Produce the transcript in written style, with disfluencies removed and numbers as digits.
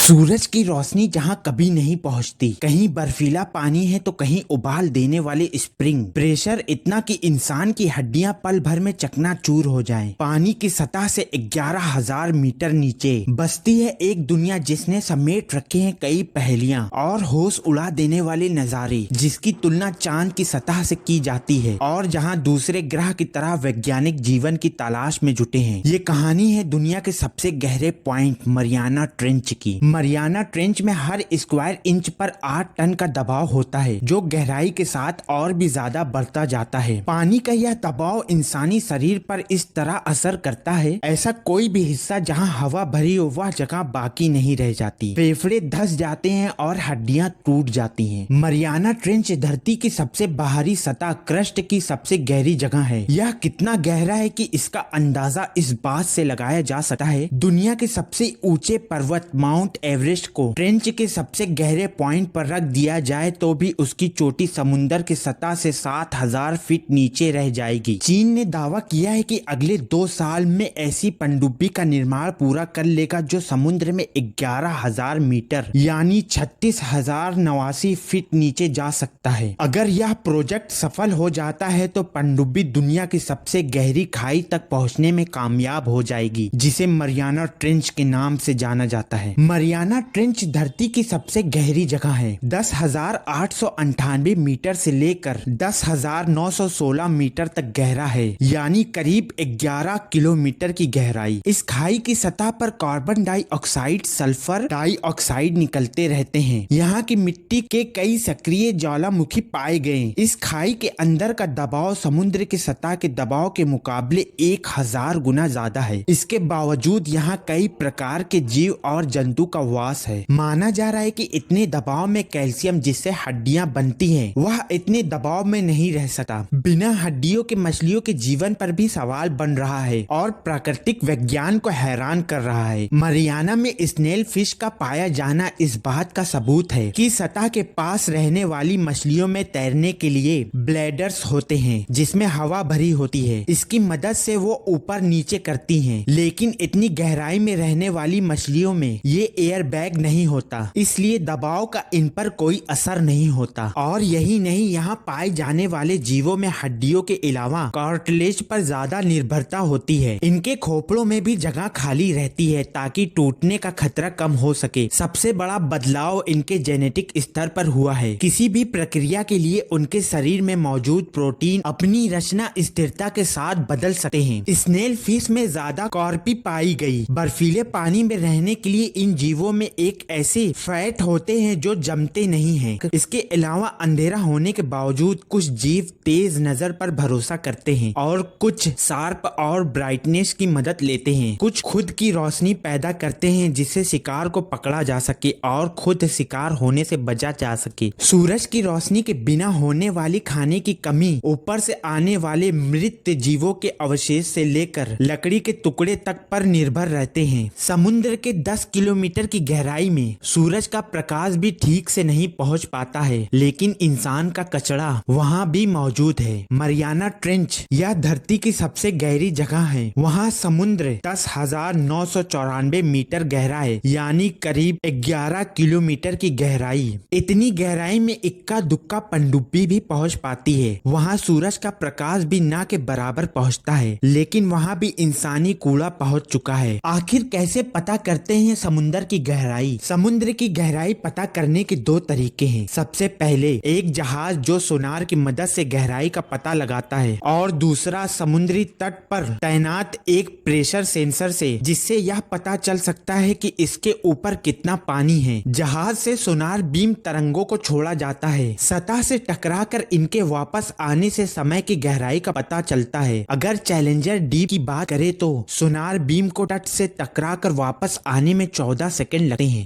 सूरज की रोशनी जहाँ कभी नहीं पहुँचती, कहीं बर्फीला पानी है तो कहीं उबाल देने वाले स्प्रिंग, प्रेशर इतना कि इंसान की हड्डियां पल भर में चकनाचूर हो जाएं। पानी की सतह से 11,000 मीटर नीचे बसती है एक दुनिया जिसने समेट रखे हैं कई पहेलियां और होश उड़ा देने वाले नजारे, जिसकी तुलना चांद की सतह से की जाती है और जहाँ दूसरे ग्रह की तरह वैज्ञानिक जीवन की तलाश में जुटे हैं। ये कहानी है दुनिया के सबसे गहरे पॉइंट मरियाना ट्रेंच की। मरियाना ट्रेंच में हर स्क्वायर इंच पर 8 टन का दबाव होता है, जो गहराई के साथ और भी ज्यादा बढ़ता जाता है। पानी का यह दबाव इंसानी शरीर पर इस तरह असर करता है, ऐसा कोई भी हिस्सा जहां हवा भरी हो वह जगह बाकी नहीं रह जाती। फेफड़े धंस जाते हैं और हड्डियां टूट जाती हैं। मरियाना ट्रेंच धरती की सबसे बाहरी सतह क्रस्ट की सबसे गहरी जगह है। यह कितना गहरा है कि इसका अंदाजा इस बात से लगाया जा सकता है, दुनिया के सबसे ऊंचे पर्वत माउंट एवरेस्ट को ट्रेंच के सबसे गहरे पॉइंट पर रख दिया जाए तो भी उसकी चोटी समुद्र की सतह से 7,000 फीट नीचे रह जाएगी। चीन ने दावा किया है कि अगले 2 साल में ऐसी पनडुब्बी का निर्माण पूरा कर लेगा जो समुद्र में 11,000 मीटर यानी 36,089 फीट नीचे जा सकता है। अगर यह प्रोजेक्ट सफल हो जाता है तो पनडुब्बी दुनिया की सबसे गहरी खाई तक पहुंचने में कामयाब हो जाएगी, जिसे मरियाना ट्रेंच के नाम से जाना जाता है। मरियाना ट्रेंच धरती की सबसे गहरी जगह है। 10,898 मीटर से लेकर 10,916 मीटर तक गहरा है, यानी करीब 11 किलोमीटर की गहराई। इस खाई की सतह पर कार्बन डाइऑक्साइड, सल्फर डाइऑक्साइड निकलते रहते हैं। यहाँ की मिट्टी के कई सक्रिय ज्वालामुखी पाए गए। इस खाई के अंदर का दबाव समुद्र की सतह के दबाव के मुकाबले 1000 गुना ज्यादा है। इसके बावजूद यहाँ कई प्रकार के जीव और जंतु का वास है। माना जा रहा है कि इतने दबाव में कैल्शियम जिससे हड्डियां बनती हैं, वह इतने दबाव में नहीं रह सकता। बिना हड्डियों के मछलियों के जीवन पर भी सवाल बन रहा है और प्राकृतिक विज्ञान को हैरान कर रहा है। मरियाना में स्नेल फिश का पाया जाना इस बात का सबूत है कि सतह के पास रहने वाली मछलियों में तैरने के लिए ब्लैडर्स होते हैं, जिसमें हवा भरी होती है। इसकी मदद से वो ऊपर नीचे करती हैं, लेकिन इतनी गहराई में रहने वाली मछलियों में ये एयर बैग नहीं होता, इसलिए दबाव का इन पर कोई असर नहीं होता। और यही नहीं, यहाँ पाए जाने वाले जीवों में हड्डियों के अलावा कार्टिलेज पर ज्यादा निर्भरता होती है। इनके खोपड़ों में भी जगह खाली रहती है ताकि टूटने का खतरा कम हो सके। सबसे बड़ा बदलाव इनके जेनेटिक स्तर पर हुआ है। किसी भी प्रक्रिया के लिए उनके शरीर में मौजूद प्रोटीन अपनी रचना स्थिरता के साथ बदल सकते हैं। स्नेल फिश में ज्यादा कार्पी पाई गई। बर्फीले पानी में रहने के लिए इन जीवों में एक ऐसे फैट होते हैं जो जमते नहीं हैं। इसके अलावा अंधेरा होने के बावजूद कुछ जीव तेज नजर पर भरोसा करते हैं और कुछ शार्प और ब्राइटनेस की मदद लेते हैं। कुछ खुद की रोशनी पैदा करते हैं जिससे शिकार को पकड़ा जा सके और खुद शिकार होने से बचा जा सके। सूरज की रोशनी के बिना होने वाली खाने की कमी, ऊपर से आने वाले मृत जीवों के अवशेष से लेकर लकड़ी के टुकड़े तक पर निर्भर रहते हैं। समुद्र के 10 किलोमीटर की गहराई में सूरज का प्रकाश भी ठीक से नहीं पहुंच पाता है, लेकिन इंसान का कचरा वहां भी मौजूद है। मरियाना ट्रेंच यह धरती की सबसे गहरी जगह है। वहां समुद्र 10,994 मीटर गहरा है, यानी करीब 11 किलोमीटर की गहराई। इतनी गहराई में इक्का दुक्का पनडुब्बी भी पहुंच पाती है। वहां सूरज का प्रकाश भी ना के बराबर पहुंचता है, लेकिन वहां भी इंसानी कूड़ा पहुंच चुका है। आखिर कैसे पता करते हैं समुद्र की गहराई? समुद्र की गहराई पता करने के 2 तरीके हैं। सबसे पहले एक जहाज जो सोनार की मदद से गहराई का पता लगाता है, और दूसरा समुद्री तट पर तैनात एक प्रेशर सेंसर से, जिससे यह पता चल सकता है कि इसके ऊपर कितना पानी है। जहाज से सोनार बीम तरंगों को छोड़ा जाता है। सतह से टकराकर इनके वापस आने से समय की गहराई का पता चलता है। अगर चैलेंजर डीप की बात करें तो सोनार बीम को तट से टकराकर वापस आने में 14 सेकंड लगते हैं।